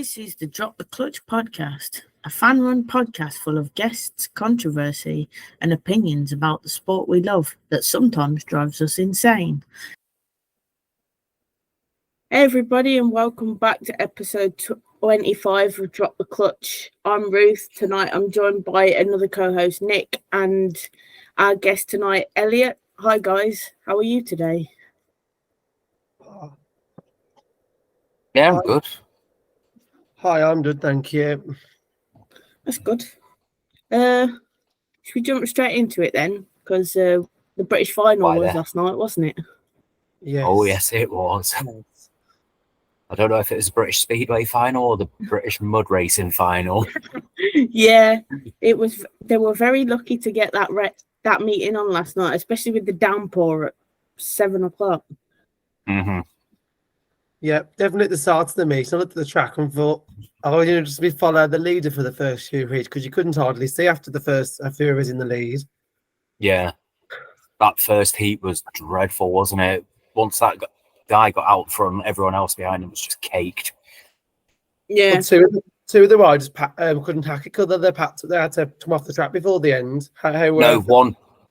This is the Drop the Clutch podcast, a fan-run podcast full of guests, controversy, and opinions about the sport we love that sometimes drives us insane. Hey everybody, and welcome back to episode 25 of Drop the Clutch. I'm Ruth. Tonight I'm joined by another co-host, Nick, and our guest tonight, Elliot. Hi guys, how are you today? Yeah, I'm good. Hi, I'm good, thank you. That's good. Should we jump straight into it then? Because the British final was last night, wasn't it? Yes. Oh, yes, it was. I don't know if it was the British Speedway final or the British mud racing final. Yeah, it was. They were very lucky to get that meeting on last night, especially with the downpour at 7 o'clock. Mm-hmm. Yeah, definitely at the start of the meeting. I looked at the track and thought, oh, you know, just be follow the leader for the first few heats because you couldn't hardly see after the first few was in the lead. Yeah, that first heat was dreadful, wasn't it? Once that guy got out front, everyone else behind him was just caked. Yeah. But two of the riders couldn't hack it because they had to come off the track before the end.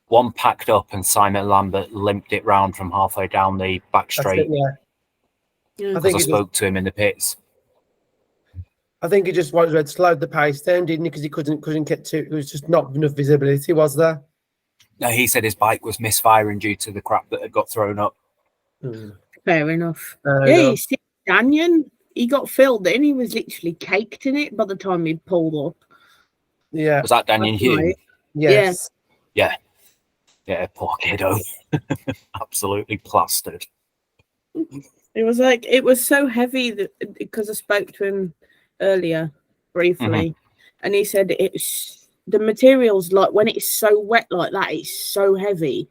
One packed up and Simon Lambert limped it round from halfway down the back straight. Yeah. I spoke to him in the pits. I think he just wanted to slow the pace down, didn't he? Because he couldn't get to. It was just not enough visibility, was there? No, he said his bike was misfiring due to the crap that had got thrown up. Fair enough. You see Daniel, he got filled in. He was literally caked in it by the time he pulled up. Yeah. Was that Daniel Hugh? Yes. Yeah. Yeah, poor kiddo. Absolutely plastered. It was so heavy that because I spoke to him earlier briefly, and he said it's the materials, like when it's so wet like that, it's so heavy.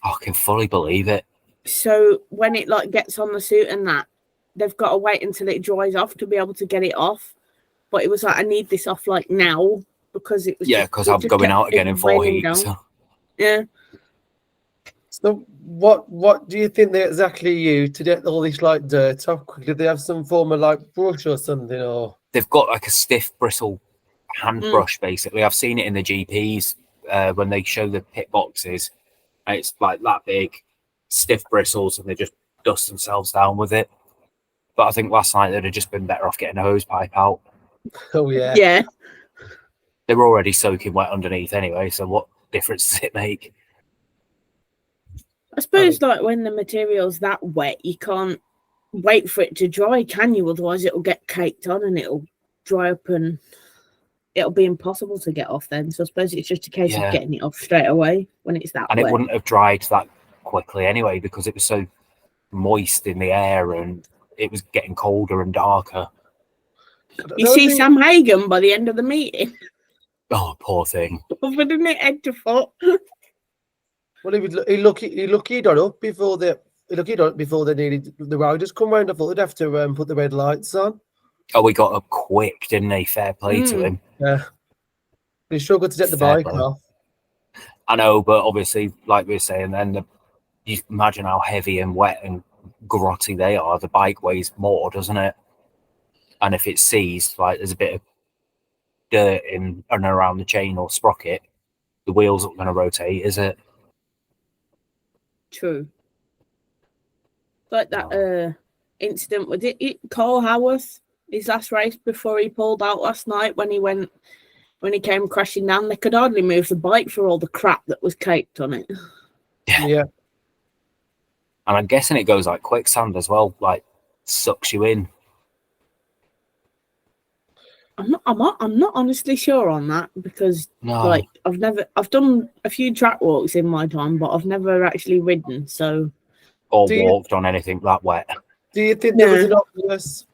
I can fully believe it. So when it like gets on the suit and that, they've got to wait until it dries off to be able to get it off. But it was like, I need this off like now because it was because I'm going out again in 4 heats. So. Yeah. So what do you think they exactly use to get all this like dirt off? Did they have some form of like brush or something? Or they've got like a stiff bristle hand brush basically. I've seen it in the GPs when they show the pit boxes. And it's like that big, stiff bristles, and they just dust themselves down with it. But I think last night they'd have just been better off getting a hose pipe out. Oh yeah. Yeah. They were already soaking wet underneath anyway, so what difference does it make? I suppose like when the material's that wet, you can't wait for it to dry, can you? Otherwise it'll get caked on and it'll dry up and it'll be impossible to get off then. So I suppose it's just a case of getting it off straight away when it's that wet. And it wouldn't have dried that quickly anyway because it was so moist in the air and it was getting colder and darker. You see Sam Hagen by the end of the meeting. Oh, poor thing. Covered in it head to foot. Well, he looked up before they needed the riders come round. I thought they'd have to put the red lights on. Oh, we got up quick, didn't they? Fair play to him. Yeah. He struggled to get the bike off. I know, but obviously, like we were saying, then you imagine how heavy and wet and grotty they are. The bike weighs more, doesn't it? And if it's seized, like there's a bit of dirt in and around the chain or sprocket, the wheels aren't going to rotate, is it? True. Like that incident with it Cole Howarth, his last race before he pulled out last night when he came crashing down, they could hardly move the bike for all the crap that was caked on it. Yeah. And I'm guessing it goes like quicksand as well, like sucks you in. I'm not honestly sure on that because like I've done a few track walks in my time, but I've never actually ridden, so or walked on anything that wet. Do you think there was an obvious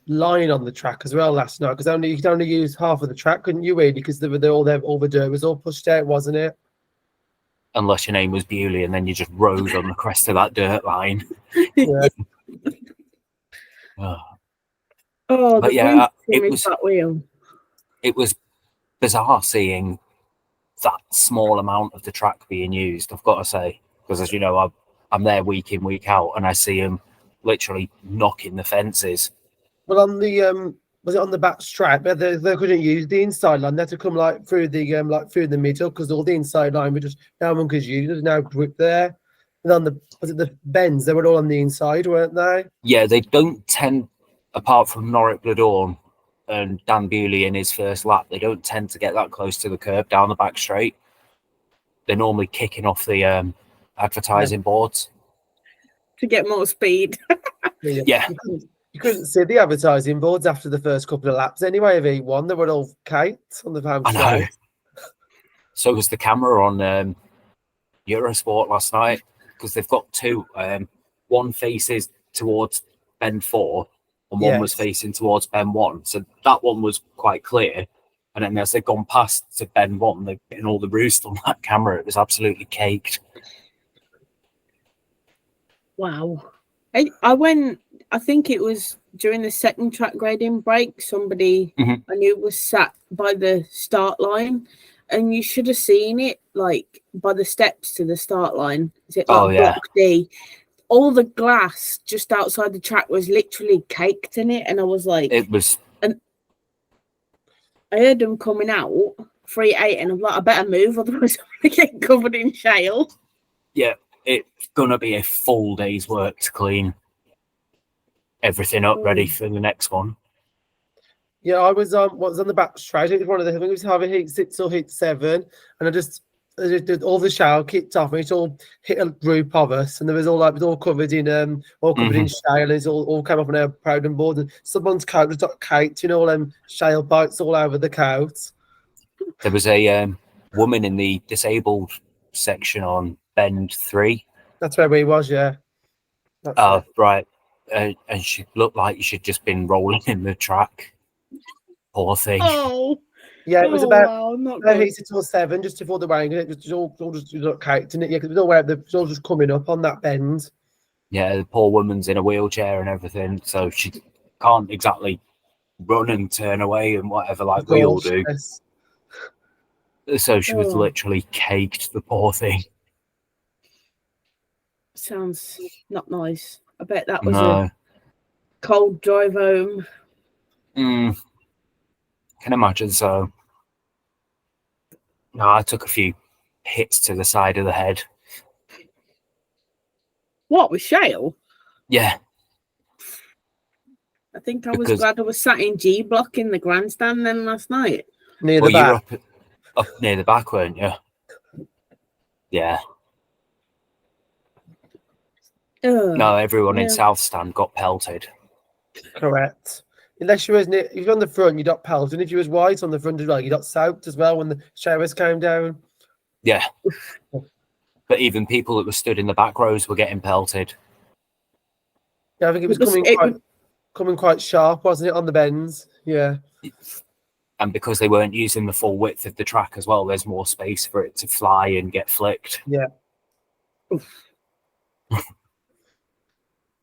line on the track as well last night? Because you could only use half of the track, couldn't you? Really, because all the dirt was all pushed out, wasn't it? Unless your name was Bewley, and then you just rode on the crest of that dirt line. Yeah. But yeah, it was bizarre seeing that small amount of the track being used, I've got to say, because as you know, I'm there week in, week out, and I see them literally knocking the fences Well, on the was it on the back strap? But they couldn't use the inside line. They had to come like through the middle because all the inside line were just no one could use. There's no grip there. And on the bends, they were all on the inside, weren't they? Yeah, they don't tend, apart from Norrick Ladorn and Dan Bewley in his first lap, they don't tend to get that close to the curb down the back straight. They're normally kicking off the advertising boards to get more speed. Yeah. You couldn't see the advertising boards after the first couple of laps anyway of E1. They were all kite on the home I know. straight. So was the camera on Eurosport last night, because they've got two. One faces towards bend 4 and one was facing towards bend 1. So that one was quite clear. And then as they've gone past to bend 1, they're getting all the roost on that camera. It was absolutely caked. Wow. I think it was during the second track grading break, somebody I knew was sat by the start line, and you should have seen it, like, by the steps to the start line. Is it like Block D? All the glass just outside the track was literally caked in it, and I was like... It was... And I heard them coming out, 3-8, and I'm like, I better move, otherwise I'm going to get covered in shale. Yeah, it's going to be a full day's work to clean everything up ready for the next one. Yeah, I was on the back straight. It was one of the, I think it was either heat 6 or heat 7, and I just did all the shower kicked off, and it all hit a group of us, and there was all covered in in shale, and it's all came off on our Proudham board, and someone's coat was got caked, all shale bites all over the coat. There was a woman in the disabled section on bend 3. That's where we was, yeah. Right. And she looked like she'd just been rolling in the track. Poor thing. Oh, yeah, it was about heat 6 or 7, just before the rain. It was all just caked in it. Yeah, because it was all just coming up on that bend. Yeah, the poor woman's in a wheelchair and everything, so she can't exactly run and turn away and whatever like we all do. Yes. So she was literally caked, the poor thing. Sounds not nice. I bet that was a cold drive home. Can imagine so. No, I took a few hits to the side of the head. What, with shale? Yeah. I think I was glad I was sat in G block in the grandstand then last night. Near the back. You were up near the back, weren't you? Yeah. No, everyone in South Stand got pelted. Correct. Unless you was near, if you're on the front, you got pelted. And if you was wide on the front as well, you got soaked as well when the showers came down. Yeah. But even people that were stood in the back rows were getting pelted. Yeah, I think it was coming quite sharp, wasn't it, on the bends? Yeah. And because they weren't using the full width of the track as well, there's more space for it to fly and get flicked. Yeah.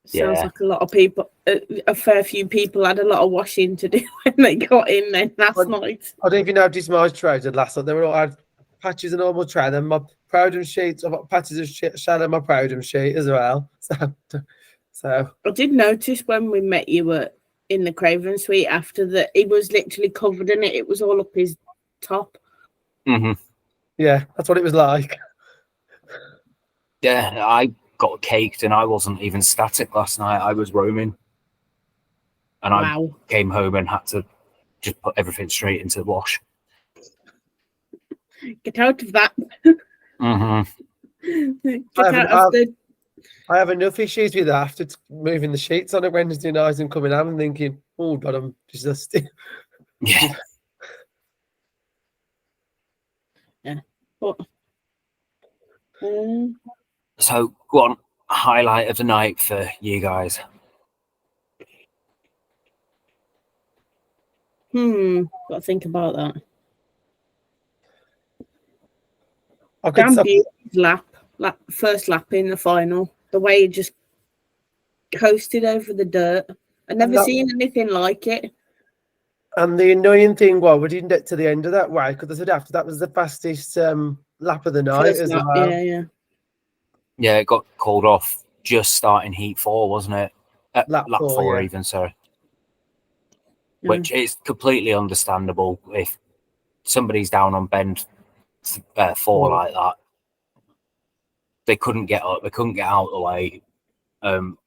Sounds like a lot of people, a fair few people had a lot of washing to do when they got in then last night. I don't know if you noticed my trousers last night. They were all had patches of normal trousers, and my Proudham sheets. I've got patches of shell on my Proudham sheet as well. So I did notice when we met you in the Craven Suite after that, he was literally covered in it. It was all up his top. Yeah, that's what it was like. Yeah, I got caked and I wasn't even static last night. I was roaming. And I came home and had to just put everything straight into the wash. Get out of that. I have enough issues with that after moving the sheets on a Wednesday night and coming home and thinking, oh God, I'm disgusting. Yeah. Yeah. But, so, go on. Highlight of the night for you guys. Got to think about that. First lap in the final. The way he just coasted over the dirt. I've never seen anything like it. And the annoying thing was we didn't get to the end of that way because I said after that was the fastest lap of the night as well. Yeah, it got called off just starting heat 4, wasn't it? Lap 4, even, sorry. which is completely understandable if somebody's down on bend 4 like that. They couldn't get up. They couldn't get out of the way.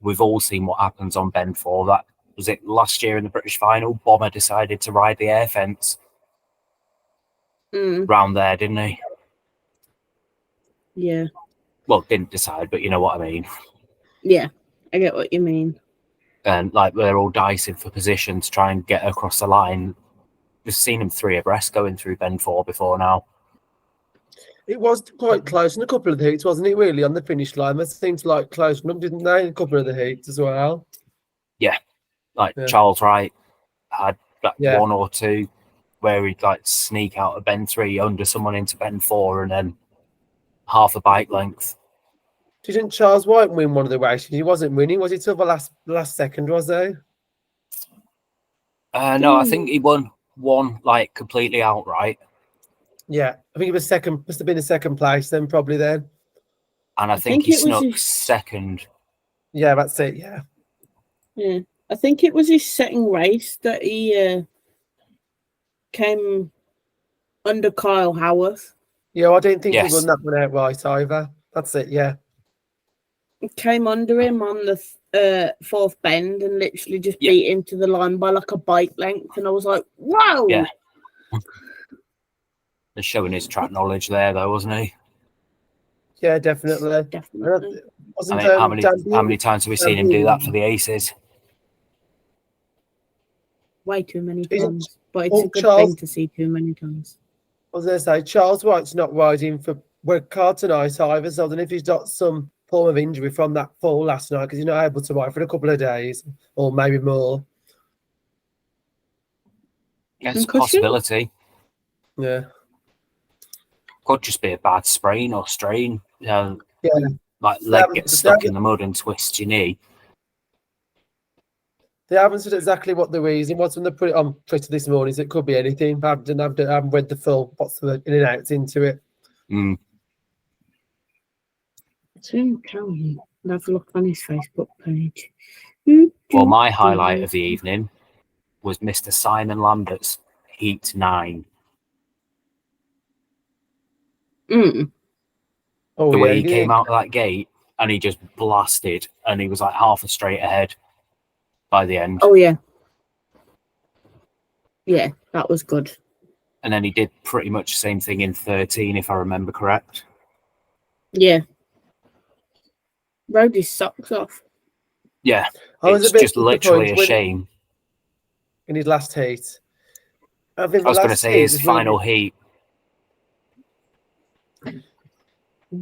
We've all seen what happens on bend 4. That was it last year in the British final. Bomber decided to ride the air fence round there, didn't he? Yeah. Well, didn't decide, but you know what I mean. Yeah, I get what you mean. And like they're all dicing for position to try and get across the line. We've seen them 3 abreast going through bend 4 before now. It was quite close in a couple of the heats, wasn't it? Really on the finish line, that seemed to like close them, didn't they? In a couple of the heats as well. Yeah, like Charles Wright had like 1 or 2 where he'd like sneak out of bend 3 under someone into bend 4 and then half a bike length. Didn't Charles White win one of the races? He wasn't winning, was he? Till the last second, was he? No, I think he won one like completely outright. Yeah, I think it was second. Must have been the second place then, probably then. And I think he snuck second. Yeah, that's it. Yeah. Yeah, I think it was his second race that he came under Kyle Howarth. Yeah, I didn't think he won that one outright either. That's it. Yeah. Came under him on the 4th bend and literally just beat him to the line by like a bike length, and I was like, "Wow!" Yeah. He's showing his track knowledge there, though, wasn't he? Yeah, definitely. Definitely. Wasn't, how many times have we seen him do that for the Aces? Way too many times. But it's a good thing to see too many times. I was going to say, Charles White's not riding for Red Card tonight either, so I don't know if he's got some form of injury from that fall last night because he's not able to ride for a couple of days or maybe more. Yeah, it's a possibility. Yeah. Could just be a bad sprain or strain. Like leg gets stuck in the mud and twists your knee. They haven't said exactly what the reason was when they put it on Twitter this morning. So it could be anything. I haven't read the full what's the in and outs into it. Soon tell me. Have a look on his Facebook page. Well, my highlight of the evening was Mr. Simon Lambert's Heat 9. The way he came out of that gate and he just blasted and he was like half a straight ahead by the end. Oh, yeah. Yeah, that was good. And then he did pretty much the same thing in 13, if I remember correct. Yeah. Rode his socks off. Yeah. It's just literally a shame. In his last heat. I was going to say his final heat.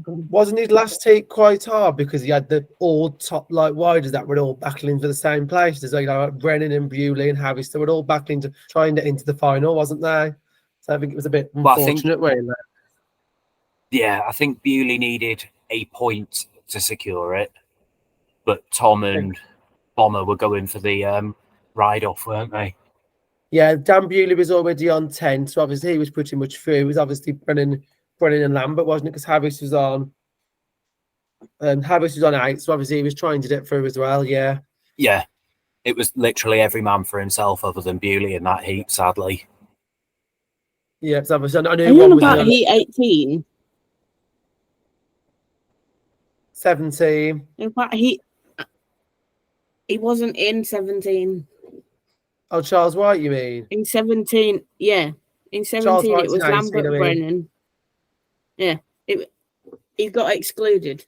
Wasn't his last heat quite hard because he had the all top light riders that were all battling for the same places, like Brennan and Bewley and Harris. They were all battling to try and get into the final, wasn't they? So I think it was a bit unfortunate. I think Bewley needed a point to secure it, but Tom and Bomber were going for the ride off, weren't they? Yeah, Dan Bewley was already on 10, so obviously he was pretty much through. It was obviously Brennan and Lambert, wasn't it? Because Harris was on 8, so obviously he was trying to get through as well. Yeah. Yeah, it was literally every man for himself other than Bewley in that heat, sadly. Yeah, so I knew Are you on about heat 18? 17. In fact, he wasn't in 17. Oh, Charles White, you mean? In 17, yeah. In 17, it was Lambert Brennan. Yeah, he got excluded.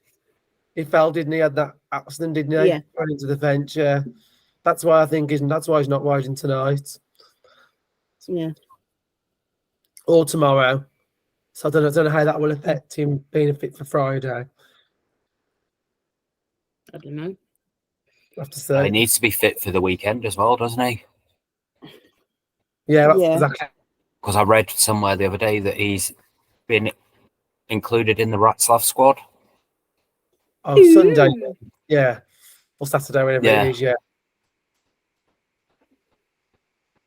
He fell, didn't he? Had that accident, didn't he? Yeah. Ran into the fence, yeah. That's why I think that's why he's not riding tonight. Yeah. Or tomorrow. So I don't know how that will affect him being fit for Friday. I don't know. I have to say. He needs to be fit for the weekend as well, doesn't he? Yeah, that's exactly. Because I read somewhere the other day that he's been included in the Ratzlaff squad. Oh, Sunday. Yeah. Or Saturday, whatever it is, yeah.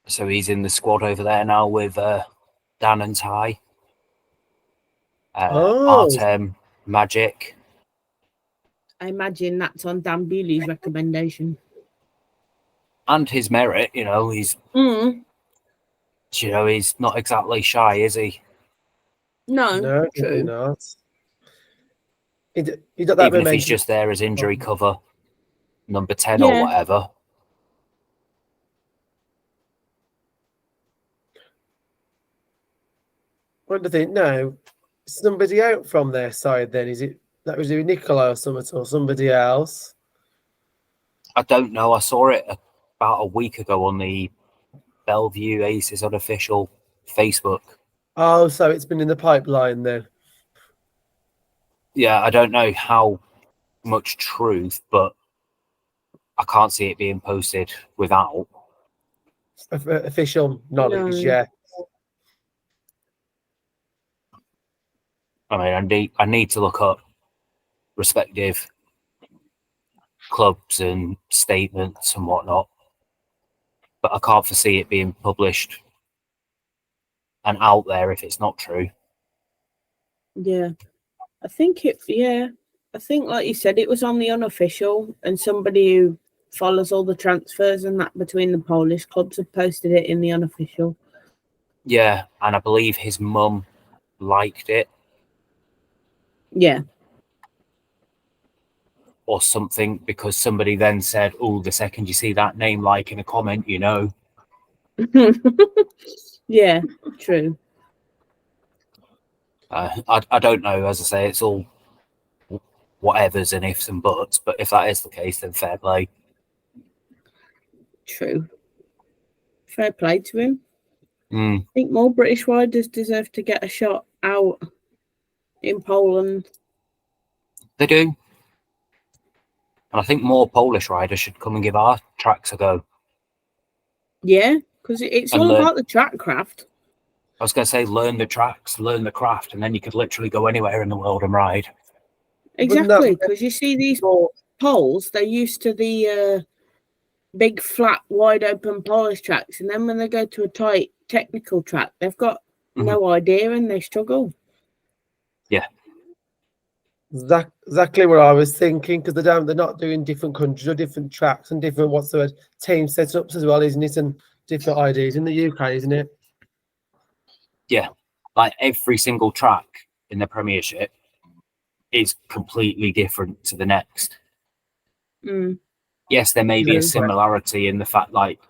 So he's in the squad over there now with Dan and Ty. Artem, Magic. I imagine that's on Dan Bewley's recommendation. and his merit. You know, he's he's not exactly shy, is he? No, No, true. not. He got that Even if he's momentum. just there as injury cover, number 10 Yeah. or whatever. What do you think? No, somebody out from their side. Then is it that was either Nicola or somebody else? I don't know. I saw it about a week ago on the Bellevue Aces unofficial Facebook. Oh, so it's been in the pipeline then. Yeah, I don't know how much truth, but I can't see it being posted without. Official knowledge, No. yeah. I mean, I need to look up respective clubs and statements and whatnot, but I can't foresee it being published and out there if it's not true. Yeah. I think like you said, it was on the unofficial, and somebody who follows all the transfers and that between the Polish clubs have posted it in the unofficial. Yeah, and I believe his mum liked it Yeah. or something, because somebody then said, "Oh, the second you see that name like in a comment, you know." Yeah, true. I don't know. As I say, it's all whatevers and ifs and buts. But if that is the case, then fair play. True. Fair play to him. Mm. I think more British riders deserve to get a shot out in Poland. They do. And I think more Polish riders should come and give our tracks a go. Yeah, because it's And all learn. about the track craft. I was going to say, learn the tracks, learn the craft, and then you could literally go anywhere in the world and ride. Exactly, because you see these poles, they're used to the big, flat, wide open Polish tracks. And then when they go to a tight technical track, they've got no idea and they struggle. Yeah. Exactly what I was thinking, because they're not doing different countries or different tracks and different team setups as well, isn't it? And different ideas in the UK, isn't it? Yeah, like every single track in the Premiership is completely different to the next. Mm. Yes, there may be a similarity in the fact like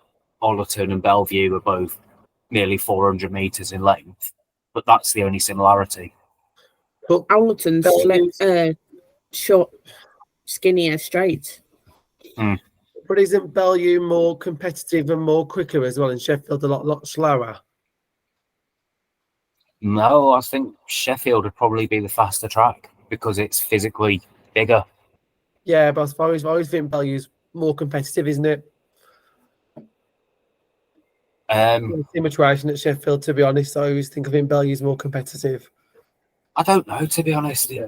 Ollerton and Bellevue are both nearly 400 metres in length, but that's the only similarity. But Allerton's short, skinnier straight. Mm. But isn't Bellevue more competitive and more quicker as well, and Sheffield a lot slower? No, I think Sheffield would probably be the faster track because it's physically bigger. Yeah, but I always think Bellevue's more competitive, isn't it? Symmetration at Sheffield, to be honest. I always think of him Bellevue more competitive. I don't know, to be honest. Yeah,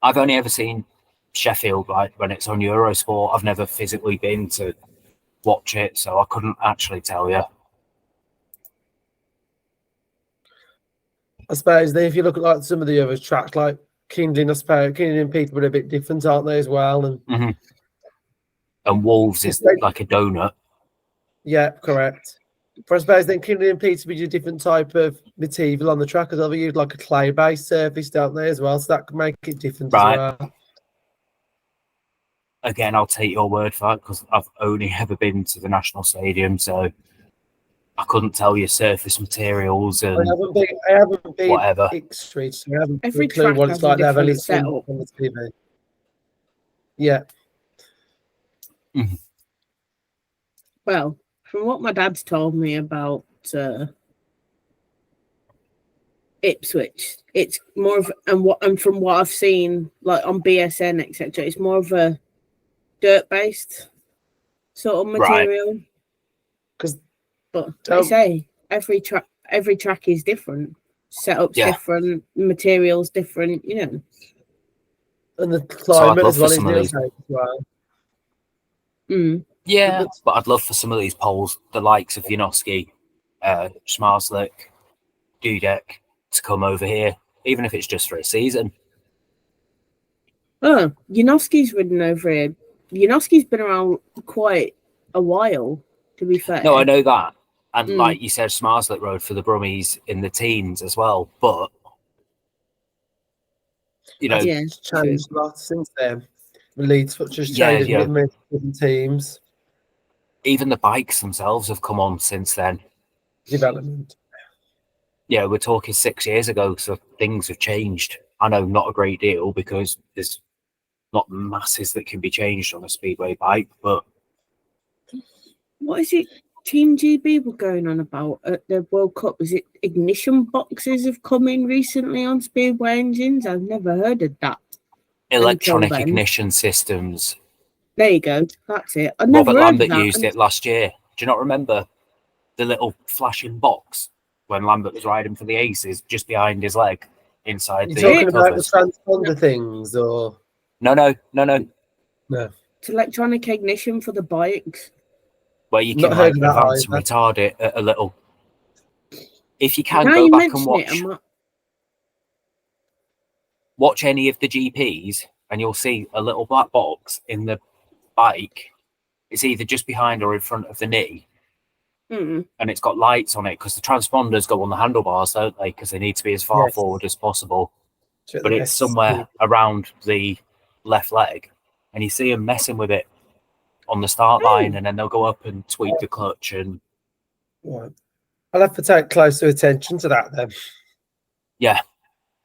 I've only ever seen Sheffield like when it's on Eurosport. I've never physically been to watch it, so I couldn't actually tell you. I suppose then if you look at like some of the other tracks, like Kindling, I suppose Kindling and Peterborough are a bit different, aren't they, as well? And Wolves is like a donut. Yeah, correct. For I suppose then Kindling and Peterborough use a different type of material on the track as well. They use like a clay-based surface, don't they, as well? So that could make it different as well. Again, I'll take your word for that because I've only ever been to the National Stadium, so I couldn't tell you surface materials and I haven't been whatever. Street, so I haven't Every a clue track what has it's like a to have a different listen setup. on the TV. Yeah. Well, from what my dad's told me about Ipswich, it's more of and from what I've seen like on BSN etc., it's more of a dirt-based sort of material. But I say every track is different, setups different, materials different, you know. And the climate as well is Yeah, but I'd love for some of these poles, the likes of Janoski, Schmarslik, Dudek, to come over here, even if it's just for a season. Oh, Janoski's ridden over here Janoski's been around quite a while, to be fair. No, I know that. And Mm. like you said, Smarslet rode for the Brummies in the teens as well. But, you know, Yeah, It's changed a lot since then. The leads just Yeah, changed yeah. with many different teams. even the bikes themselves have come on since then. Development. Yeah, we're talking 6 years ago, so things have changed. I know not a great deal because there's not masses that can be changed on a speedway bike, but what is it Team GB were going on about at the World Cup? Was it ignition boxes have come in recently on speedway engines? I've never heard of that. electronic then. ignition systems. There you go. That's it. I Robert never heard Lambert of that. used it last year. Do you not remember the little flashing box when Lambert was riding for the Aces just behind his leg inside You're the talking about the covers? transponder things, or No. no? It's electronic ignition for the bikes. Where you Not can heard like of that advance and either. retard it a little. If you can Now go you back and mention watch it, watch any of the GPs, and you'll see a little black box in the bike. It's either just behind or in front of the knee, and it's got lights on it because the transponders go on the handlebars, don't they? Because they need to be as far Yes. forward as possible. Check But the it's best somewhere speed. around the left leg, and you see them messing with it on the start line, and then they'll go up and tweak the clutch. And Right. I'll have to take closer attention to that then. yeah,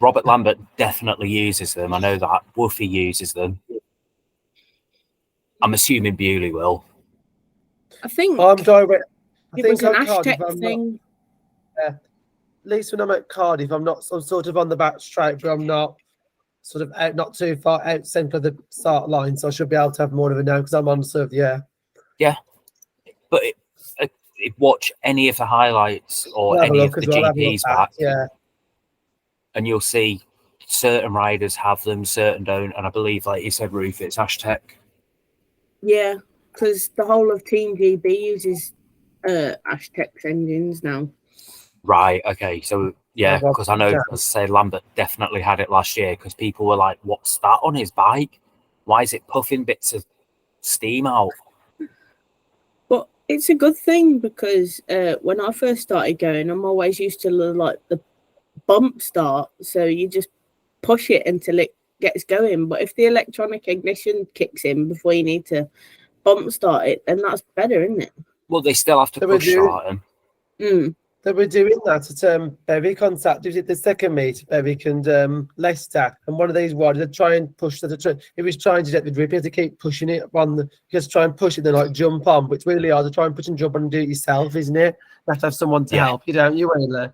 Robert Lambert definitely uses them. I know that Woofy uses them. I'm assuming Bewley will. I think I'm direct. I it think was an at Cardiff, Aztec I'm thing. at least when I'm at Cardiff, I'm sort of on the back straight, but I'm not sort of out, not too far out centre of the start line, so I should be able to have more of a now because I'm on sort of But watch any of the highlights or I'll have a any of look the as well. Have a look GPs back. back, Yeah, and you'll see certain riders have them, certain don't. And I believe, like you said, Ruth, it's Hashtag. Yeah, because the whole of Team GB uses Aztec engines now. Right. Okay. So yeah, well, because I know, yeah. as I say, Lambert definitely had it last year because people were like, "What's that on his bike? Why is it puffing bits of steam out?" But it's a good thing because when I first started going, I'm always used to like the bump start. So you just push it until it gets going. But if the electronic ignition kicks in before you need to bump start it, then that's better, isn't it? Well, they still have to push start them. They were doing that at Berwick on Saturday, the second meet, Berwick and Leicester. And one of these riders would try and push it was trying to get the grip, you have to keep pushing it on the just try and push it, then like jump on, which really hard to try and push and jump on and do it yourself, isn't it? You have to have someone to help you, don't you, really?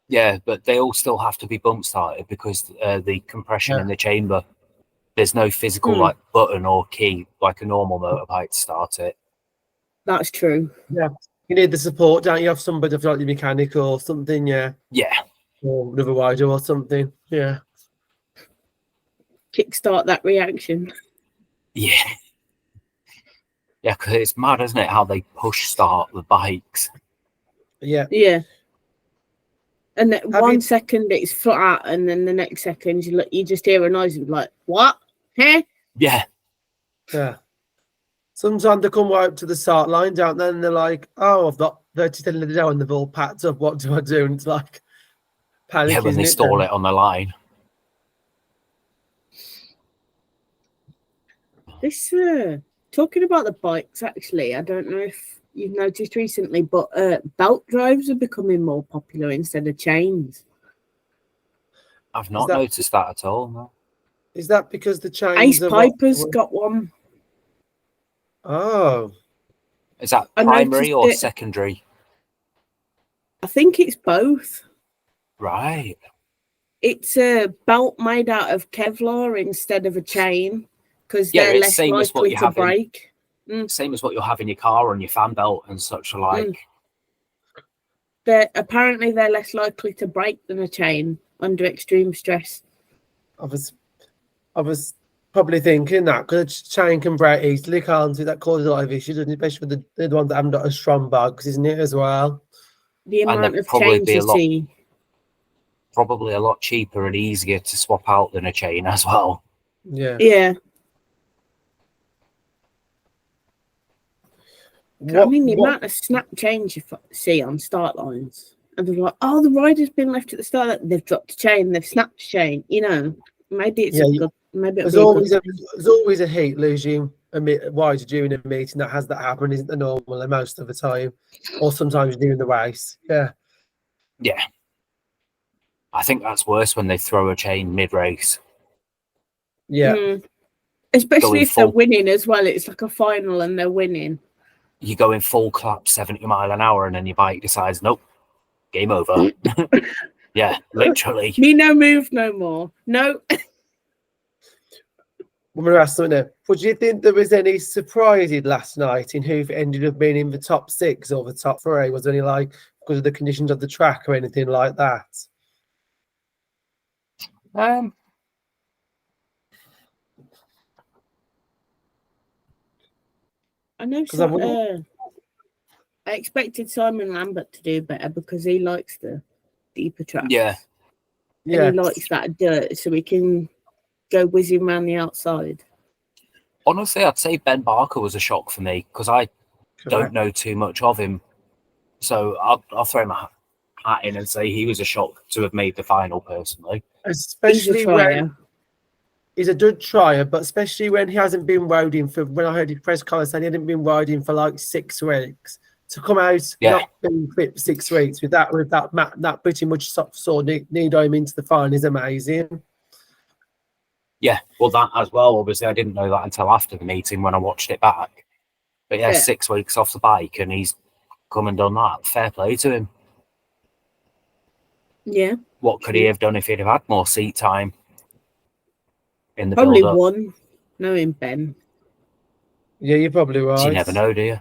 Yeah, but they all still have to be bump started because the compression in the chamber, there's no physical like button or key like a normal motorbike to start it. That's true. Yeah. You need the support, don't you? Have somebody like your mechanic or something, yeah. Yeah. Or another rider or something. Yeah. Kickstart that reaction. Yeah. Yeah, because it's mad, isn't it, how they push start the bikes? Yeah. Yeah. And then 1 second it's flat, and then the next second you just hear a noise and be like, what? Huh? Yeah. Yeah. Sometimes they come right up to the start line, don't they? And they're like, oh, I've got 30 seconds to go and they've all packed up. What do I do? And it's like panic, Yeah, when isn't they it, stall then? it on the line. This, talking about the bikes, actually, I don't know if you've noticed recently, but belt drives are becoming more popular instead of chains. I've not noticed that at all, no. Is that because the chains Ace are Piper's got one. Oh. Is that primary or secondary? I think it's both. Right. It's a belt made out of Kevlar instead of a chain because they're less same as what likely you to have break. Same as what you'll have in your car on your fan belt and such like. Apparently they're less likely to break than a chain under extreme stress. I was probably thinking that because a chain can break easily, can't it? That causes a lot of issues, especially with the ones that haven't got as strong bugs, isn't it, as well? The amount of chains you see. Probably a lot cheaper and easier to swap out than a chain as well. Yeah. Yeah. I mean, the amount of snap change you see on start lines. And they're like, oh, the rider's been left at the start. They've dropped a chain. They've snapped a chain. You know, maybe it's a good. Maybe it'll be a good thing. There's always a heat losing a rider during a meeting that has that happen. Isn't the normal most of the time, or sometimes during the race. Yeah. Yeah. I think that's worse when they throw a chain mid-race. Yeah. Especially if they're winning as well. It's like a final and they're winning. You go in full clap, 70 mile an hour, and then your bike decides, nope, game over. Yeah, literally. Me no move no more. No. I'm going to ask something now. Would you think there was any surprises last night in who ended up being in the top 6 or the top 3? Was there any, like, because of the conditions of the track or anything like that? I know. I expected Simon Lambert to do better because he likes the deeper tracks. Yeah. And he likes that dirt, so he can go whizzing around the outside. Honestly, I'd say Ben Barker was a shock for me because I don't know too much of him. So I'll throw my hat in and say he was a shock to have made the final, personally. Especially when he's a good trier, but especially when he hasn't been riding for, when I heard his press conference saying he hadn't been riding for like 6 weeks. To come out not being fit for 6 weeks with that pretty much sort of need him into the final is amazing. Yeah, well, that as well. Obviously, I didn't know that until after the meeting when I watched it back. But yeah, 6 weeks off the bike and he's come and done that. Fair play to him. Yeah. What could he have done if he'd have had more seat time in the probably build-up? one, knowing Ben. Yeah, you're probably right. You never know, do you?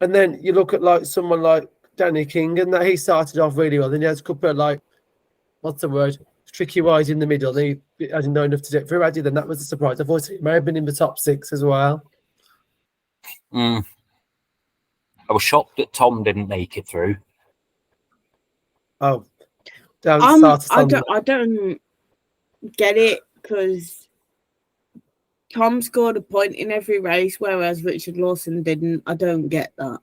And then you look at like someone like Danny King, and that he started off really well. Then he has a couple of like, what's the word? Tricky wise in the middle. He didn't know enough to do it through. Then that was a surprise. I thought he may have been in the top 6 as well. I was shocked that Tom didn't make it through. Oh, I don't get it because Tom scored a point in every race, whereas Richard Lawson didn't. I don't get that.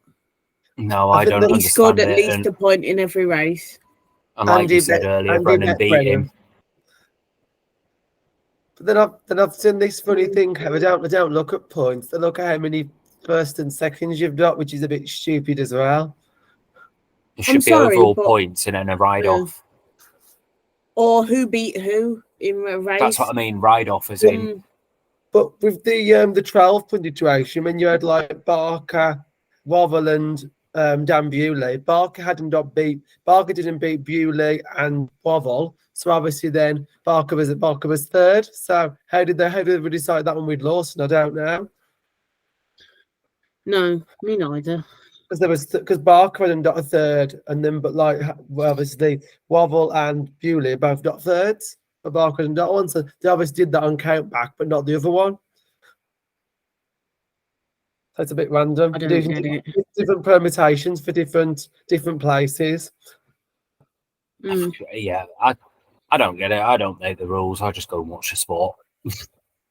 No, I don't understand it. He scored at least a point in every race. And like you said earlier, Brennan beat him. But then I've seen this funny thing. I don't look at points. I look at how many first and seconds you've got, which is a bit stupid as well. It should be overall points and then a ride-off. Or who beat who in a race. That's what I mean, ride-off as in. But with the 12 point situation, when you had like Barker, Wovell and Dan Bewley, Barker didn't beat Bewley and Wovell. So obviously then Barker was third. So how did they decide that one with Lawson? I don't know. No, me neither. Because Barker hadn't got a third, and then obviously Wovell and Bewley both got thirds, but Barker hadn't got one. So they obviously did that on count back, but not the other one. So it's a bit random. I don't get it. Different permutations for different places. Yeah, I don't get it. I don't make the rules. I just go and watch the sport.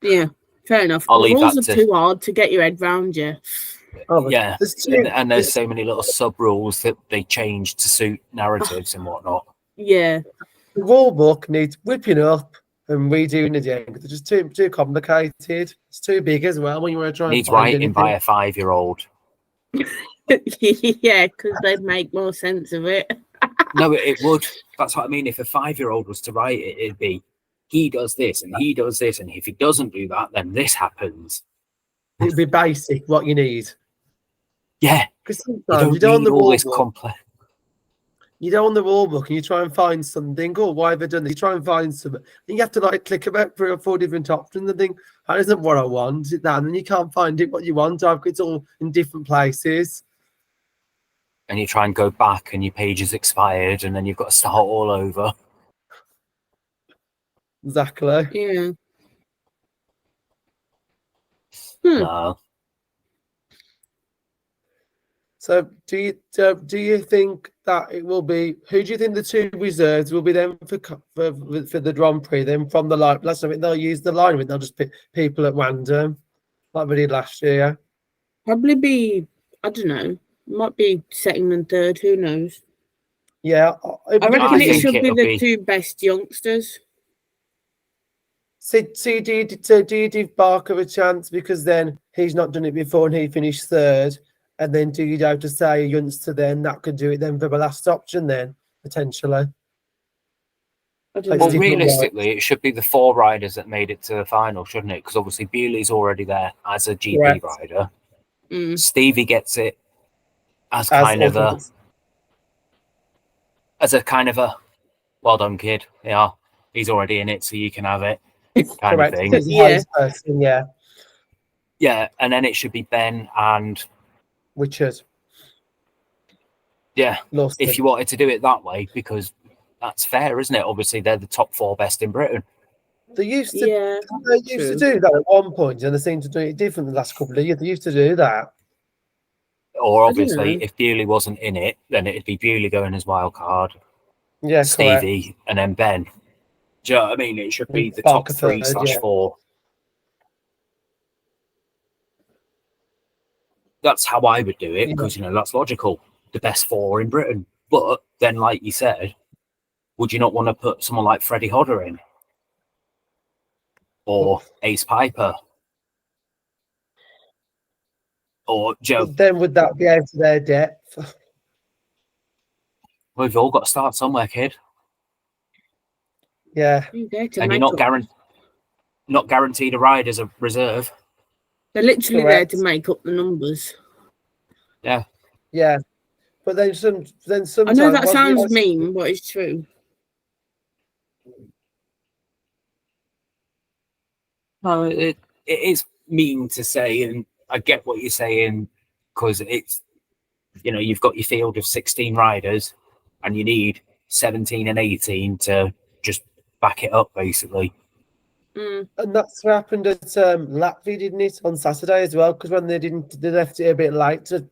Yeah, fair enough. I'll leave rules that are too hard to get your head round you. Yeah, and there's so many little sub rules that they change to suit narratives and whatnot. Yeah, the rule book needs whipping up and redoing again because it's just too complicated. It's too big as well when you want to try and needs writing by a 5-year-old. Yeah, because they'd make more sense of it. No, it would. That's what I mean. If a 5-year-old was to write it, it'd be he does this and he does this, and if he doesn't do that, then this happens. It'd be basic what you need. Yeah, because sometimes you don't need all this complex. You go on the rule book and you try and find something. Oh, why have I done this? You try and find something. And you have to like click about 3 or 4 different options and think, that isn't what I want. Is it that? And then you can't find it what you want. It's all in different places. And you try and go back and your page is expired and then you've got to start all over. Exactly. Yeah. No. So do you think that it will be? Who do you think the two reserves will be then for the Grand Prix? Then from the line, last time they'll use the line. They'll just pick people at random, like we did last year. Probably be, I don't know, might be second and third. Who knows? Yeah, I reckon it think should be it'll the be- two best youngsters. So do you give Barker a chance because then he's not done it before and he finished third, and then do you have to say a youngster then that could do it then for the last option then potentially? I don't Well, know. realistically, it should be the 4 riders that made it to the final, shouldn't it? Because obviously Bewley's already there as a GP Correct. rider. Mm. Stevie gets it as As kind of a ultimate- well done, kid. Yeah, he's already in it, so you can have it, kind correct. of thing. Because the Yeah. highest person, yeah, Yeah, and then it should be Ben and Richard yeah, Lawson. if you wanted to do it that way, because that's fair, isn't it? Obviously, they're the top 4 best in Britain. They used to Yeah, to do that at one point, and they seem to do it different the last couple of years. They used to do that. Or I don't obviously, know. if Bewley wasn't in it, then it'd be Bewley going as wild card, Yeah, correct. Stevie, and then Ben. Do you know what I mean? It should be the Barker top 3 third, yeah. / 4. That's how I would do it, because that's logical. The best 4 in Britain. But then, like you said, would you not want to put someone like Freddie Hodder in? Or Ace Piper? Or Joe? But then would that be out of their depth? We've all got to start somewhere, kid. Yeah, You're there to And you're make not guaranteed a ride as a reserve. They're literally Correct. there to make up the numbers. yeah. But then sometimes I know that wasn't it- sounds mean, but it's true. No, it is mean to say, and I get what you're saying, because it's, you've got your field of 16 riders, and you need 17 and 18 to just back it up, basically. Mm. And that's what happened at Latvia, didn't it, on Saturday as well? Because when they left it a bit late to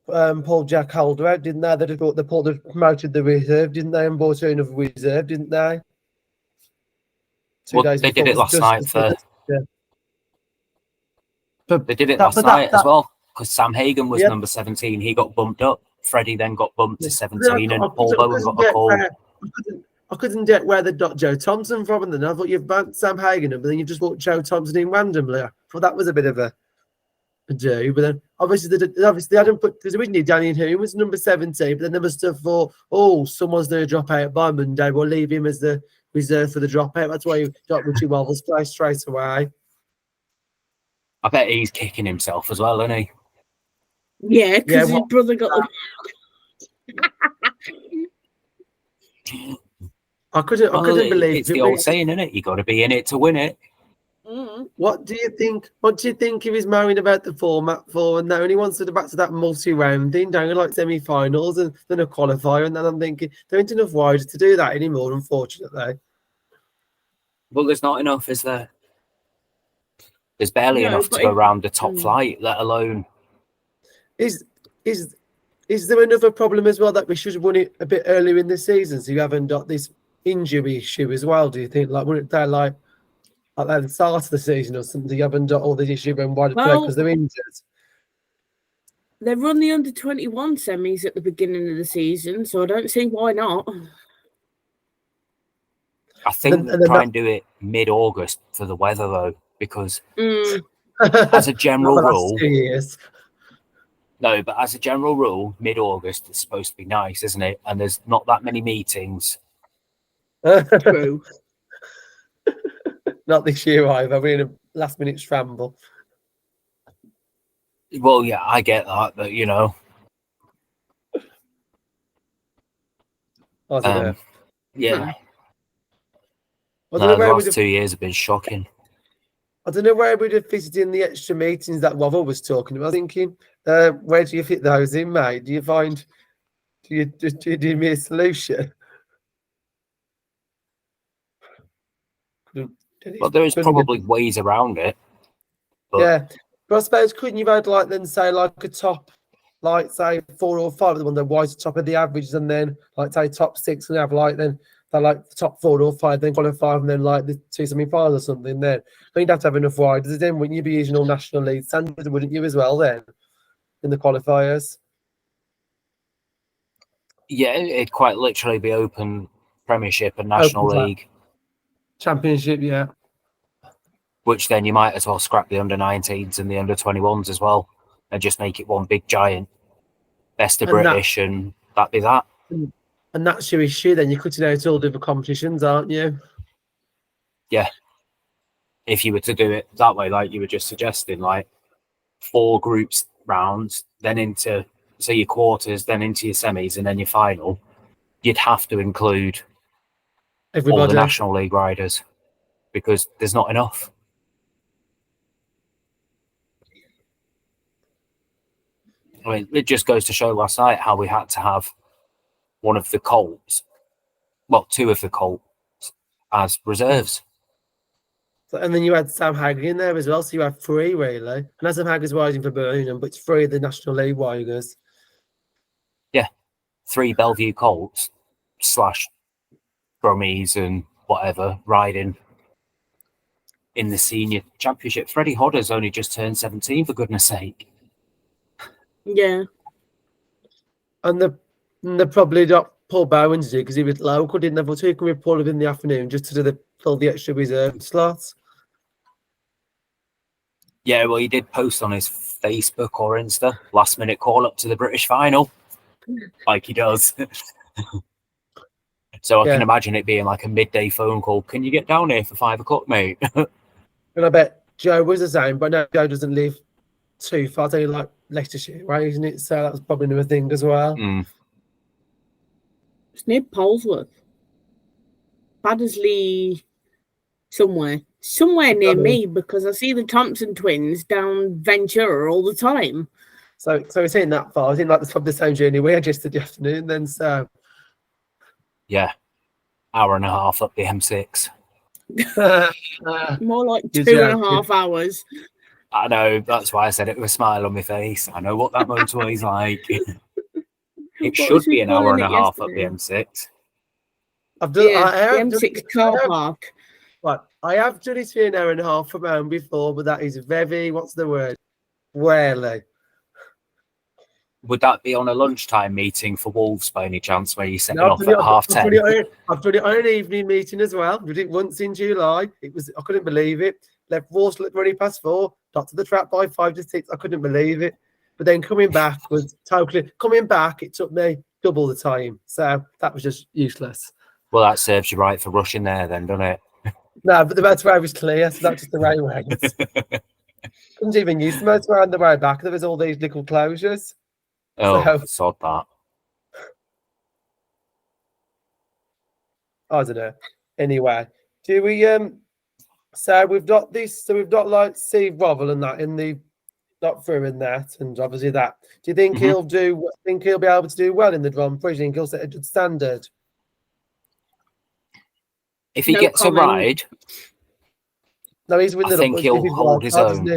pull Jack Holder out, didn't they? They promoted the reserve, didn't they, and bought another reserve, didn't they? 2 Well, days they did before it last just night before- yeah. They did it That- last but night that- as well, because Sam Hagan was Yeah. number 17. He got bumped up. Freddie then got bumped to Yeah. 17, and I Paul Bowen got a call. I couldn't get where they got Joe Thompson from, and then I thought you've banked Sam Hagan, but then you've just brought Joe Thompson in randomly. I thought that was a bit of a do, but then obviously they hadn't put, because originally Danny Hume was number 17, but then they must have thought, oh, someone's going to drop out by Monday, we'll leave him as the reserve for the dropout. That's why you got Richie Wovels straight away. I bet he's kicking himself as well, isn't he? Yeah, because his what- brother got the. I couldn't believe it's the old saying, isn't it? You got to be in it to win it. Mm. What do you think? What do you think he was moaning about the format for? And now he wants to go back to that multi-rounding, down like semi-finals and then a qualifier. And then I'm thinking there ain't enough riders to do that anymore, unfortunately. Well, there's not enough, is there? There's barely No, enough but to go it- around the top flight, let alone. Is there another problem as well that we should have won it a bit earlier in the season, so you haven't got this injury issue as well? Do you think, like, wouldn't they like at the start of the season or something? You haven't got all this issue and why Well- because they're injured. They run the under-21 semis at the beginning of the season, so I don't see why not. I think And they'll then try and do it mid-August for the weather, though, because Mm. as a general Not the last rule, 2 years. no, but as a general rule, mid-August is supposed to be nice, isn't it? And there's not that many meetings. True. Not this year either. We're in a last-minute scramble. Well, yeah, I get that, but I don't know. yeah, I no, don't know the where we'd last have 2 years have been shocking. I don't know where we'd have fitted in the extra meetings that Wobble was talking about. I was thinking, where do you fit those in, mate? Do you do me a solution? Well, there is probably ways around it. But Yeah, but I suppose couldn't you have had like a top like say 4 or 5 of them on the white top of the average, and then like say top 6 and have like then they're like the top 4 or 5, then qualify, and then like the 2 semi-finals or something. Then you'd have to have enough riders. Then wouldn't you be using all National League standards, wouldn't you as well then in the qualifiers? Yeah, it'd quite literally be open Premiership and National League. Championship, yeah. Which then you might as well scrap the under-19s and the under-21s as well, and just make it one big giant best of British, and that'd be that. And that's your issue. Then you're cutting out all the other competitions, aren't you? Yeah. If you were to do it that way, like you were just suggesting, like 4 groups rounds, then into your quarters, then into your semis, and then your final, you'd have to include all the National League riders because there's not enough. I mean, it just goes to show last night how we had to have one of the Colts, well, 2 of the Colts as reserves. And then you had Sam Hagley in there as well, so you had 3 really. And Sam Hagley's riding for Birmingham, but it's 3 of the National League riders. Yeah, 3 Bellevue Colts / Brummies and whatever riding in the senior championship. Freddie Hodder's only just turned 17, for goodness sake. Yeah. And they probably got Paul Bowen to do because he was local, didn't they? But who can we pull him in the afternoon just to fill the extra reserve slots? Yeah, well, he did post on his Facebook or Insta last minute call up to the British final, like he does. So I can imagine it being like a midday phone call. Can you get down here for 5 o'clock, mate? And I bet Joe was the same, but no, Joe doesn't live too far. It's only like Leicestershire, right? Isn't it? So that's probably another thing as well. It's near Polesworth, Baddesley, somewhere near me, because I see the Thompson twins down Ventura all the time. So it's in that far. I think like it's probably the same journey we had yesterday afternoon. Then so yeah, hour and a half up the M6. More like 2.5 hours. I know, that's why I said it with a smile on my face. I know what that motorway's like. It should be an hour and a half up the M6. I've done the M6 car park. Right, I have done it for an hour and a half from home before, but that is very, what's the word? Rarely. Would that be on a lunchtime meeting for Wolves by any chance, where you're setting off at 10:30? I've done it on an evening meeting as well. We did it once in July. I couldn't believe it. Left Wolves 4:20, got to the track by 5 to 6. I couldn't believe it. But then coming back, it took me double the time. So that was just useless. Well, that serves you right for rushing there then, doesn't it? No, but the motorway was clear, so that's just the right way. Couldn't even use the motorway on the way back. There was all these little closures. Oh, sod that. I don't know. Anyway, do we so we've got this, so we've got like Steve Rovell and that in the not through in that, and obviously that. Do you think he'll be able to do well in the Grand Prix? Do you think he'll set a good standard? If he gets a ride, no, he's with I think he'll hold his own.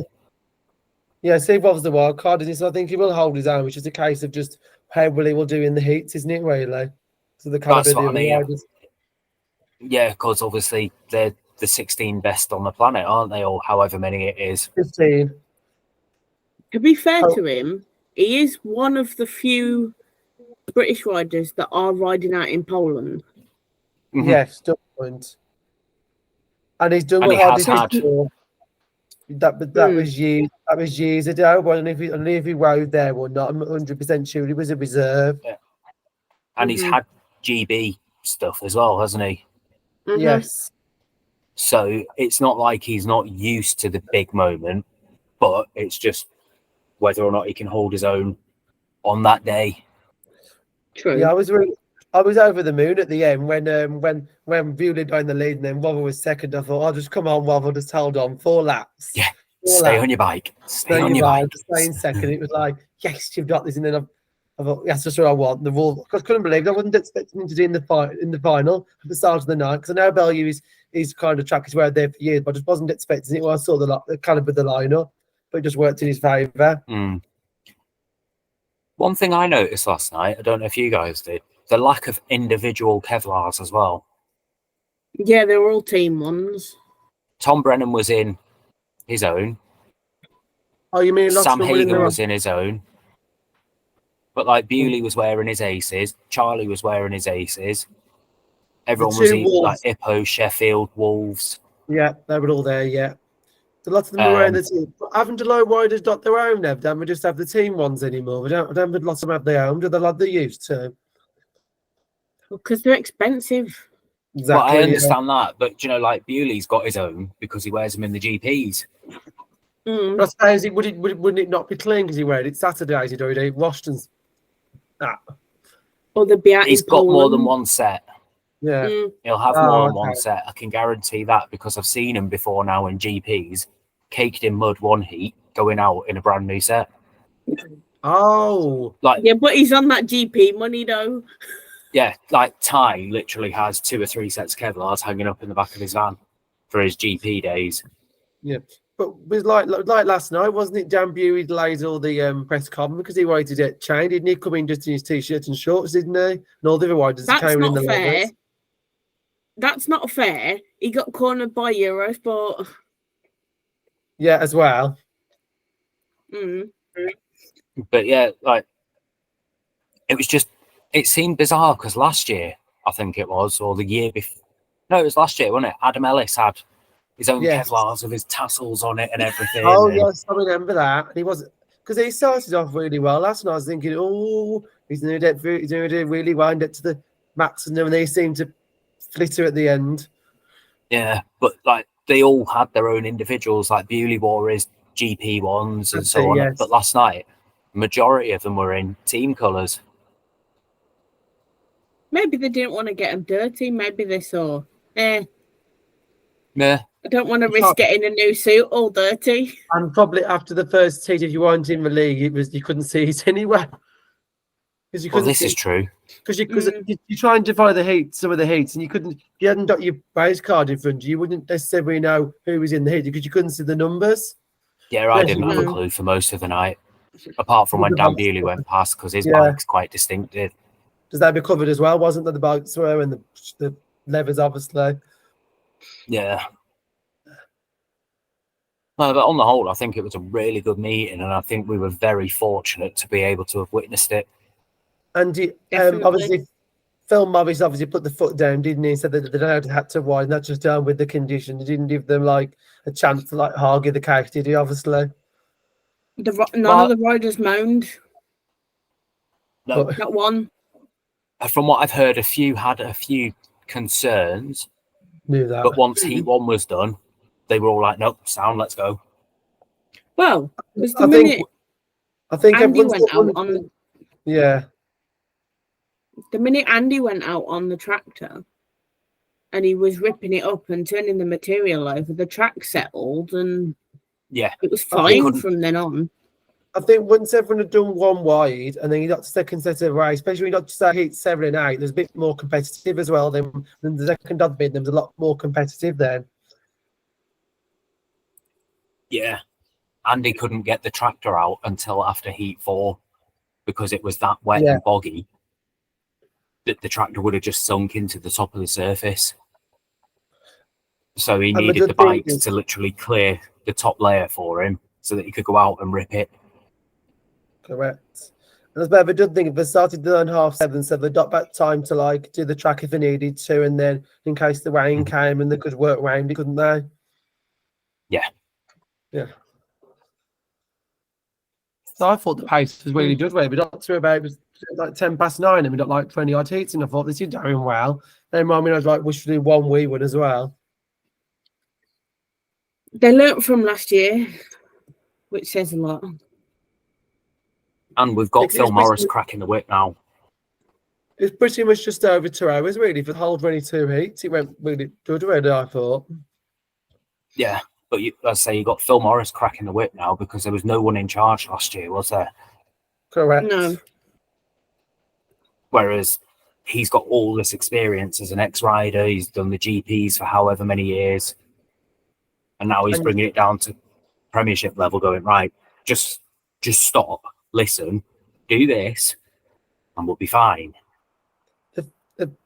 Yeah, Steve Rovell's the wild card, isn't he? So I think he will hold his own, which is a case of just how well he will do in the heats, isn't it, really? So the that's what I mean. Yeah, because obviously they're the 16 best on the planet, aren't they? Or however many it is. 15. To be fair to him, he is one of the few British riders that are riding out in Poland. Mm-hmm. Yes, good point. And he's done what I did before. That was years ago. I don't know if he rode there or not. I'm not 100% sure. He was a reserve. Yeah. And he's had GB stuff as well, hasn't he? Mm-hmm. Yes. So it's not like he's not used to the big moment, but it's just whether or not he can hold his own on that day. True. Yeah, I was over the moon at the end when Bewley down the lead and then Rovell was second. I thought, just come on, Rovell, just hold on 4 laps. Yeah, stay on your bike. Stay on your bike. Stay in second. It was like, yes, you've got this. And then I thought, yes, that's what I want. I couldn't believe it. I wasn't expecting him to do in the final at the start of the night, because I know Bellevue is kind of track is where there for years, but I just wasn't expecting it when I saw the calibre of the lineup. But it just worked in his favour. One thing I noticed last night, I don't know if you guys did, the lack of individual Kevlars as well. Yeah, they were all team ones. Tom Brennan was in his own. Oh, you mean lots Sam of them were in Hagan the was in his own. But like Bewley was wearing his aces. Charlie was wearing his aces. Everyone was two eating like Wolves. Ippo, Sheffield, Wolves. Yeah, they were all there. Yeah, so lots of them were wearing the team. But haven't the low riders got their own? Now, don't we just have the team ones anymore? We don't. I don't. But lots of them have their own. Do they like they used to? Because they're expensive. Well, I Exactly. understand that, but you know, like Bewley's got his own because he wears them in the GPs. Mm. But I suppose wouldn't it not be clean because he wear it Saturdays? He'd already washed and that. Or they'd be out He's in got more than Poland. one set. Yeah. Mm. He'll have Oh, more than one okay. set. I can guarantee that because I've seen him before now in GPs, caked in mud one heat, going out in a brand new set. Oh. Like, Yeah, but he's on that GP money though. yeah, like Ty literally has 2 or 3 sets of Kevlars hanging up in the back of his van for his GP days. Yeah. But it was like last night, wasn't it? Dan Bewey delayed all the press con because he waited at chain, didn't he? Come in just in his t-shirt and shorts, didn't he? And all the other riders That's came in not the fair. leathers. That's not fair. He got cornered by Eurosport. Yeah, as well. Mm. But yeah, like, it was just, it seemed bizarre because last year, I think it was, or the year before, no, it was last year, wasn't it? Adam Ellis had his own Yes. Kevlars with his tassels on it and everything. Oh, and yes, I remember that. And he was, because he started off really well last night. I was thinking, oh, he's going to do really well and get to the max. And then they seemed to flitter at the end. yeah, but like they all had their own individuals. Like Bewley wore his GP ones and That's so it, on. yes. But last night, majority of them were in team colours. Maybe they didn't want to get him dirty. Maybe they saw, Yeah, I don't want to risk getting a new suit all dirty. And probably after the first heat, if you weren't in the league, it was you couldn't see it anywhere. Because you well, couldn't this is true. Because you try and defy the heat, some of the heats, and you couldn't. If you hadn't got your race card in front of you, you wouldn't necessarily know who was in the heat because you couldn't see the numbers. Yeah, I Yes, didn't have a clue for most of the night, apart from when Dan Bewley went past because his bike's quite distinctive. Does that be covered as well? Wasn't that the bikes were and the levers, obviously? Yeah. No, but on the whole, I think it was a really good meeting, and I think we were very fortunate to be able to have witnessed it. And obviously, Phil Morris obviously put the foot down, didn't he? He said that they had to widen, not just down with the condition. He didn't give them like a chance to like argue the case, did he? Obviously, none of the riders moaned. No, not one. From what I've heard, a few had a few concerns. Knew that. But once Heat 1 was done, they were all like, "Nope, sound, let's go." Well, it was the minute I think Andy everyone's went out on. Yeah. The minute Andy went out on the tractor, and he was ripping it up and turning the material over, the track settled, and yeah, it was fine from then on. I think once everyone had done one wide, and then you got the second set of race, especially when you got to start heat 7 and 8, there's a bit more competitive as well. Then the second odd bit, there was a lot more competitive then. Yeah, Andy couldn't get the tractor out until after Heat 4 because it was that wet and boggy that the tractor would have just sunk into the top of the surface. So he needed the bikes to literally clear the top layer for him so that he could go out and rip it. Correct. And that's a good thing. If they started doing 7:30, so they got back time to like do the track if they needed to, and then in case the rain came and they could work around it, couldn't they? Yeah. Yeah. So I thought the pace was really good. We got to about, it was like 9:10, and we got like 20 odd heats, and I thought this is doing well. Then I was like, we should do one wee one as well. They learnt from last year, which says a lot. And we've got Phil Morris cracking the whip now. It's pretty much just over 2 hours, really, for the whole 22 heats. It went really good, really, I thought. Yeah, but let's say you got Phil Morris cracking the whip now because there was no one in charge last year, was there? Correct. No. Whereas he's got all this experience as an ex-rider. He's done the GPs for however many years. And now he's bringing it down to Premiership level going, right, just stop, listen, do this, and we'll be fine.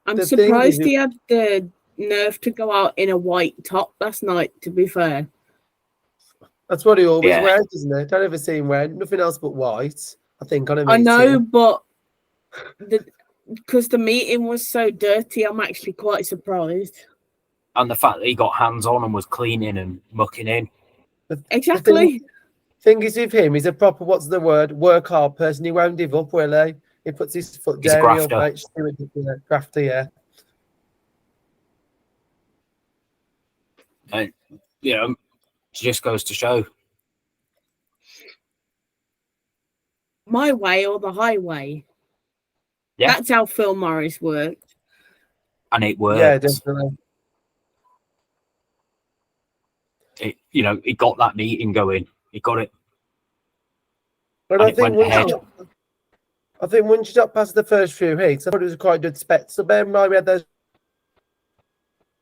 I'm the thing surprised is- he had the nerve to go out in a white top last night, to be fair. That's what he always Yeah. wears, isn't it? Don't ever see him wear nothing else but white. I think on a I meeting. know, but because the meeting was so dirty, I'm actually quite surprised. And the fact that he got hands on and was cleaning and mucking in. Exactly. Thing is with him, he's a proper, what's the word, work hard person. He won't give up, will he? He puts his foot He's a down. He'll grafter. make sure it- grafter, yeah. And, you know, it just goes to show. My way or the highway. Yeah. That's how Phil Morris worked. And it works. Yeah, definitely. He got that meeting going. He got it. But And I it think went ahead. once you got past the first few heats, I thought it was quite good spec. So bear in mind we had those.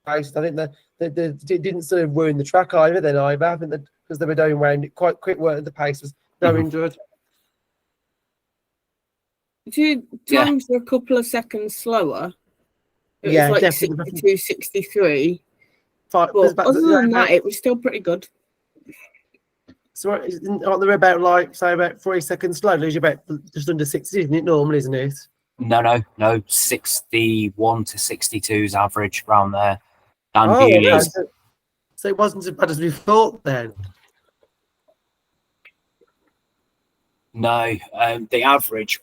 I think that they didn't sort of ruin the track either. Then either I think that because they were going around it quite quick, work the pace was going good. Times were a couple of seconds slower. It Yeah, was like definitely. 62, 63. But But other than that, it was still pretty good. So aren't they about like say about 3 seconds slow? Lose you about just under 60, isn't it? Normal, isn't it? No. 61 to 62's average around there. Dan Oh, okay. Bewley's So it wasn't as bad as we thought then. No, the average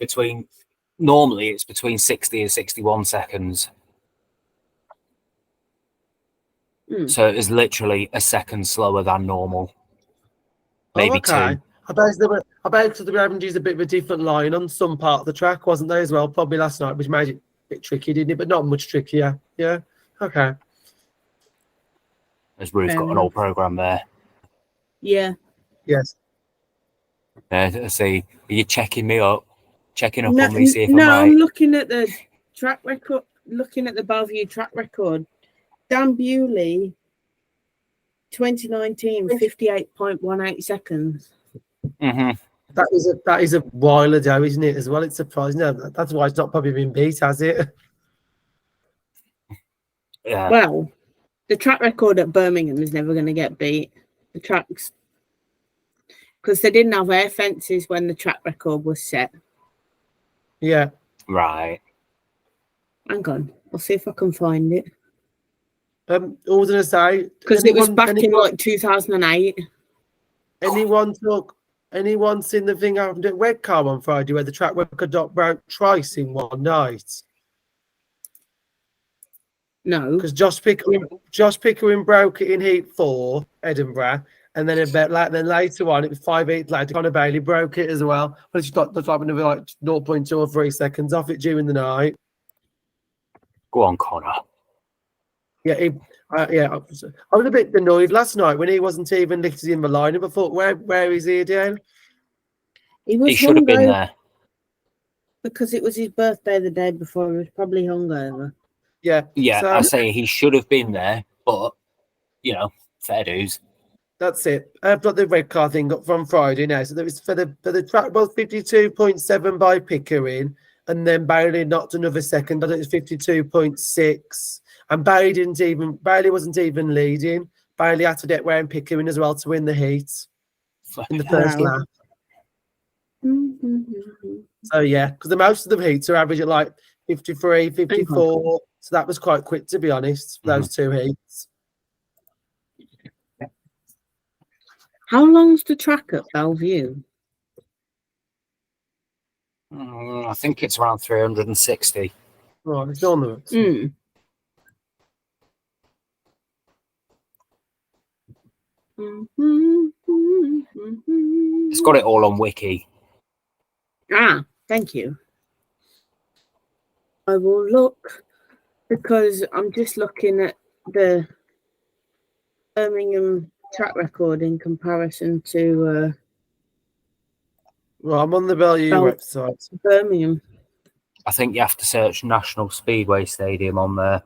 normally it's between 60 and 61 seconds. So it is literally a second slower than normal. Maybe two. I bet they were having to use a bit of a different line on some part of the track, wasn't they, as well? Probably last night, which made it a bit tricky, didn't it? But not much trickier. Yeah. Okay. As Ruth got an old program there. Yeah. Yes. See, are you checking me up? Checking up No, on me, see if I'm no, right? I'm looking at the track record, looking at the Bellevue track record. Dan Bewley, 2019, 58.18 seconds. Mm-hmm. That is a while ago, isn't it? As well, it's surprising. No, that's why it's not probably been beat, has it? Yeah. Well, the track record at Birmingham is never going to get beat. The tracks, because they didn't have air fences when the track record was set. Yeah. Right. Hang on, I'll see if I can find it. I was going to say Because it was back in like 2008. Anyone seen the thing happened at Redcar on Friday where the track record broke twice in one night? No, because Josh Pickering broke it in Heat 4, Edinburgh, and then then later on it was 5 heats later. Connor Bailey broke it as well, but it's got like another like 0.2 or 3 seconds off it during the night. Go on, Connor. Yeah, I was a bit annoyed last night when he wasn't even listed in the lineup. I thought, where is he again? He should have been there because it was his birthday the day before. He was probably hungover. Yeah, I say he should have been there, but fair dues. That's it. I've got the red car thing up from Friday now. So there was for the track was 52.7 by Pickering, and then Bailey knocked another second, but it was 52.6. And Bailey wasn't even leading. Bailey had to get round Pickering as well to win the heat in the first lap. So yeah, because the most of the heats are average at like 53, 54. So that was quite quick, to be honest, those two heats. How long's the track at Bellevue? I think it's around 360. Right, it's on the It's got it all on Wiki. Ah, thank you. I will look because I'm just looking at the Birmingham track record in comparison to Well, I'm on the Bellevue website. Birmingham. I think you have to search National Speedway Stadium on there.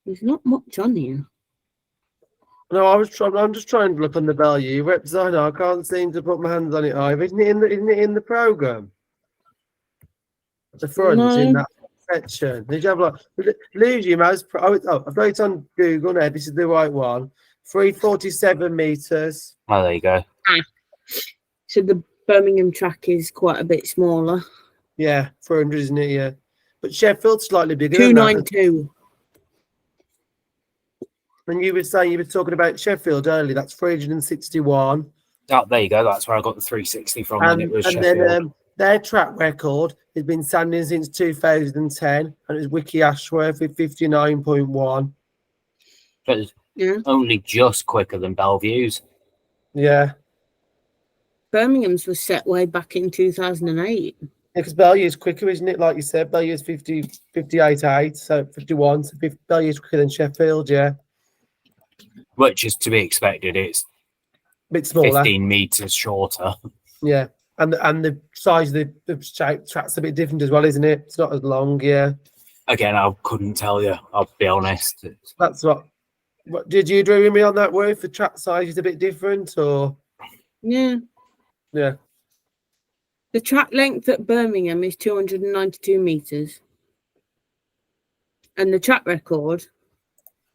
There's not much on here. No, I'm just trying to look on the value website. I can't seem to put my hands on it either. Isn't it in the program? The front in No. that section. Did you have like lose your mouse? I've got it on Google now. This is the right one. 347 meters. Oh, there you go. So the Birmingham track is quite a bit smaller. Yeah, 400, isn't it? Yeah, but Sheffield's slightly bigger. than that. 292. And you were talking about Sheffield earlier. That's 361. Oh, there you go. That's where I got the 360 from. And it was Sheffield. Then their track record has been standing since 2010, and it was Wiki Ashworth with 59.1. So it's only just quicker than Bellevue's. Yeah. Birmingham's was set way back in 2008. Yeah, because Bellevue quicker, isn't it? Like you said, Bellevue 58.8, so 51. So Bellevue quicker than Sheffield, yeah. Which is to be expected. It's A bit smaller. 15 meters shorter. Yeah. And the size of the track's a bit different as well, isn't it? It's not as long, yeah. Again, I couldn't tell you. I'll be honest. That's what did you agree with me on that, Ruth? The track size is a bit different, or? Yeah. Yeah. The track length at Birmingham is 292 metres. And the track record,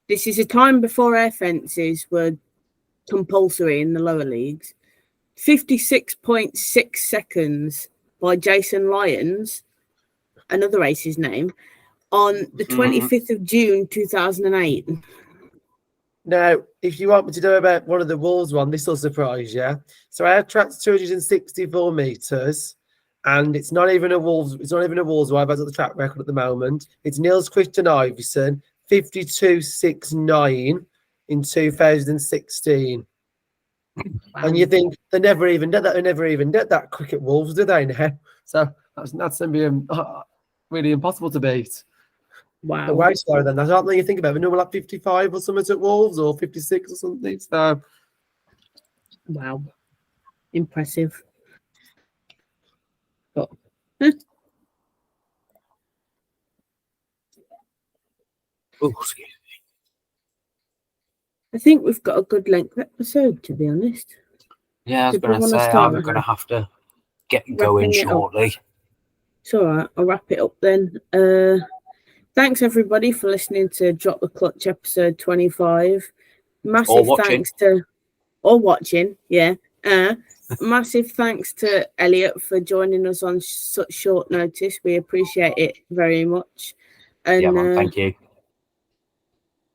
this is a time before air fences were compulsory in the lower leagues. 56.6 seconds by Jason Lyons, another race's name, on the 25th of June 2008. Now, if you want me to know about one of the Wolves one, this will surprise you. So our track's 264 meters, and it's not even a Wolves. It's not even a Wolves wide at the track record at the moment. It's Niels Christian Iverson, 52.69 in 2016. Wow. And you think they never even did that? They never even did that quick at Wolves, do they? Now, so that's going to be really impossible to beat. Wow. The way slower than that, aren't they? You think about it, no, like 55 or something at Wolves, or 56 or something. So, wow, impressive. But, Oh, excuse me. I think we've got a good length episode, to be honest. Yeah, I was going to say, I'm going to have to get going shortly. It's all right. I'll wrap it up then. Thanks, everybody, for listening to Drop the Clutch episode 25. Massive thanks to... Or watching, yeah. Massive thanks to Elliot for joining us on such short notice. We appreciate it very much. And, yeah, man, thank you.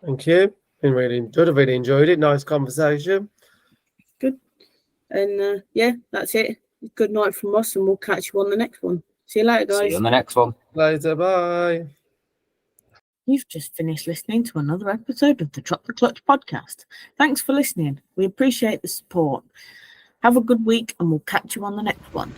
Thank you. Been really good. I really enjoyed it. Nice conversation. Good. And yeah, that's it. Good night from us, and we'll catch you on the next one. See you later, guys. See you on the next one. Later. Bye. You've just finished listening to another episode of the Drop the Clutch podcast. Thanks for listening. We appreciate the support. Have a good week, and we'll catch you on the next one.